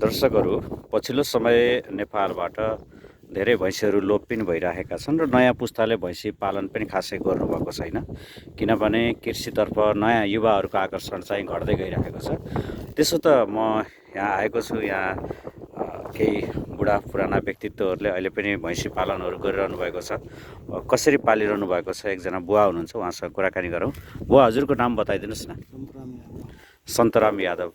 दर्शकहरू, पछिल्लो समय नेपालबाट धेरै भैँसीहरू लोप पनि भइरहेका छन् र नयाँ पुस्ताले भैँसी पालन पनि खासै गर्नुभएको छैन। किनभने कृषितर्फ नयाँ युवाहरूको आकर्षण चाहिँ घट्दै गइरहेको छ। त्यसो त म यहाँ आएको छु। यहाँ केही बुढा पुराना व्यक्तित्वहरूले अहिले पनि भैँसी पालनहरू गरिरहनु भएको छ। कसरी पालिरहनु भएको छ एकजना बुवा हुनुहुन्छ, उहाँसँग कुराकानी गरौँ। बुवा, हजुरको नाम बताइदिनुहोस् न। सन्तराम यादव।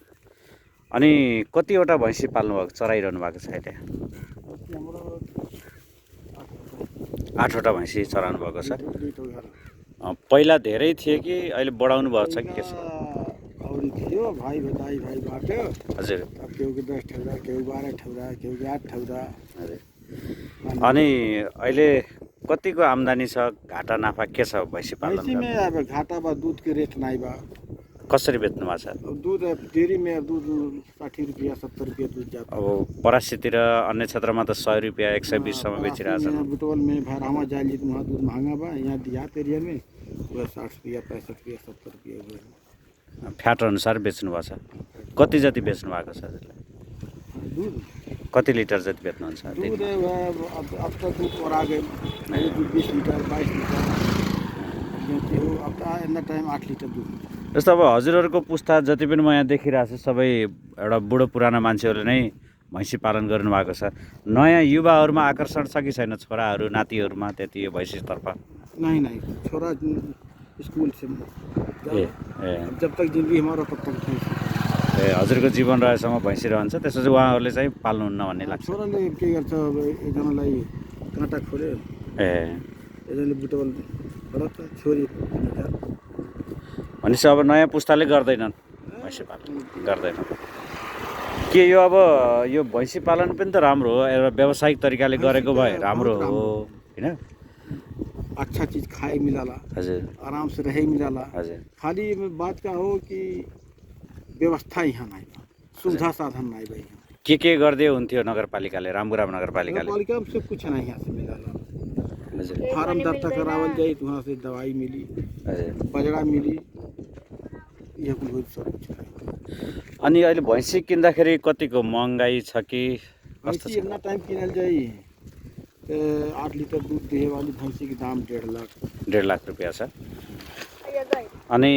अनि कतिवटा भैँसी पाल्नुभएको, चराइरहनु भएको छ अहिले? 8वटा भैँसी चराउनु भएको छ। पहिला धेरै थिए कि अहिले बढाउनु भएको छ कि के छ? थियो भाइ भाइबाट। हजुर। केहु 10 ठौरा, केहु 12 ठौरा, केहु 8 ठौरा। हजुर। अनि अहिले कतिको आम्दानी छ, घाटा नाफा के छ भैँसी पालन? भैँसी में अब घाटा बा, दूध के रेट नहीं बा। कसरी बेच्नु भएको छ? दूध डेरी में दूध 60 रुपया 70 रुपया दूध जाता। अब परासीतिर अन्य क्षेत्रमा त 100 रुपया 120 सम्म बेचिरहेको छ। बुटवल में भरामा जाली वहाँ दूध महंगा बा। यहाँ देहात एरिया में 60 रुपया 65 रुपया 70 रुपया फ्याट अनुसार बेच्नु भएको छ। कति जति बेच्नु भएको छ हजुरले? दूध कति लिटर जति बेच्नुहुन्छ? दूध अब तक दूध और आ गए 20 लिटर 22 लिटर। अब त टाइम 8 लिटर दूध। जस्तो अब हजुरहरूको पुस्ता जति पनि म यहाँ देखिरहेको छु, सबै एउटा बुढो पुराना मान्छेहरूले नै भैँसी पालन गर्नुभएको छ। नयाँ युवाहरूमा आकर्षण छ कि छैन? छोराहरू नातिहरूमा त्यति यो भैँसीतर्फ? नहीं छोरा स्कूल से जब तक जिंदगी हमारा तब तक ए, हजुरको जीवन रहेसम्म भैँसी रहन्छ, त्यसपछि उहाँहरूले चाहिँ पाल्नुहुन्न भन्ने लाग्छ। छोराले के गर्छ, एकजनालाई काँटा खोल्यो, एकजनाले बुटवलबाट छोरी। भनेपछि अब नयाँ पुस्ताले गर्दैनन् भैँसी पालन, गर्दैनन्। के यो अब यो भैँसी पालन पनि त राम्रो हो, एउटा व्यावसायिक तरिकाले गरेको भए राम्रो हो हैन? अच्छा चीज खाए मिलाला। हजुर। आराम से रहे मिलाला। हजुर। खाली बात का हो कि व्यवस्था यहाँ नहीं, सुविधा साधन नहीं भाई। के गर्दै हुन्थ्यो नगरपालिकाले? रामगुराम नगरपालिकाले सब कुछ नहीं यहाँ से मिलाला। फार्म दर्ता करावल जाए तो वहाँ से दवाई मिली, बजड़ा मिली, ये सब कुछ। अनि अहिले भैँसी किन्दाखेरि कतिको महँगाई छ कि? भैँसी इतना टाइम किनल जाए 8 लिटर दूध देने वाली भैंसी की दाम 1.5 लाख रुपया छ। अनि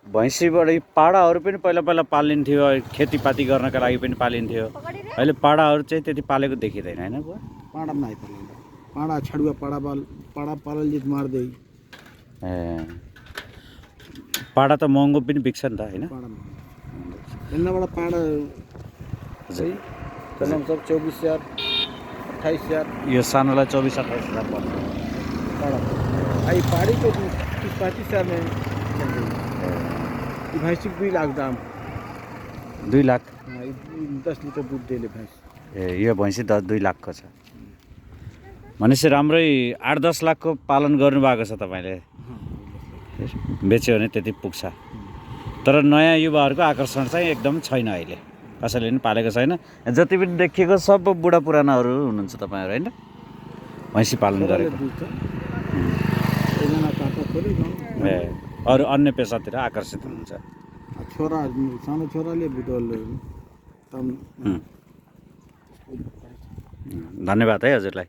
भैँसीबाट पाडाहरू पनि पहिला पालिन्थ्यो, खेतीपाती गर्नका लागि पनि पालिन्थ्यो। अहिले पाडाहरू चाहिँ त्यति पालेको देखिँदैन हैन बुवा? पाडा नहीं पालिन्छ। पाडा छडुवा पाडा पालल जित मार दे। पाडा त महँगो पनि बिक्छ नि त हैन? इन्ना पाडा सही कलम सब 24,000 28,000। यो सानोलाई 24-28,000 पर्छ। आई पाड़ी को 30-35,000 में भैंसी 2 लाख दाम। 2 लाख? 10 लिटर दूध देले भैंस। यो भैँसी 2 लाखको छ भनेपछि राम्रै 8-10 लाखको पालन गर्नुभएको छ तपाईँले। बेच्यो भने त्यति पुग्छ। तर नयाँ युवाहरूको आकर्षण चाहिँ एकदम छैन अहिले, कसैले पनि पालेको छैन। जति पनि देखिएको सब बुढा पुरानाहरू हुनुहुन्छ तपाईँहरू हैन भैँसी पालन गरेको? अरू अन्य पेसातिर आकर्षित हुनुहुन्छ? छोरा सानो छोराले बुटवल। धन्यवाद है हजुरलाई।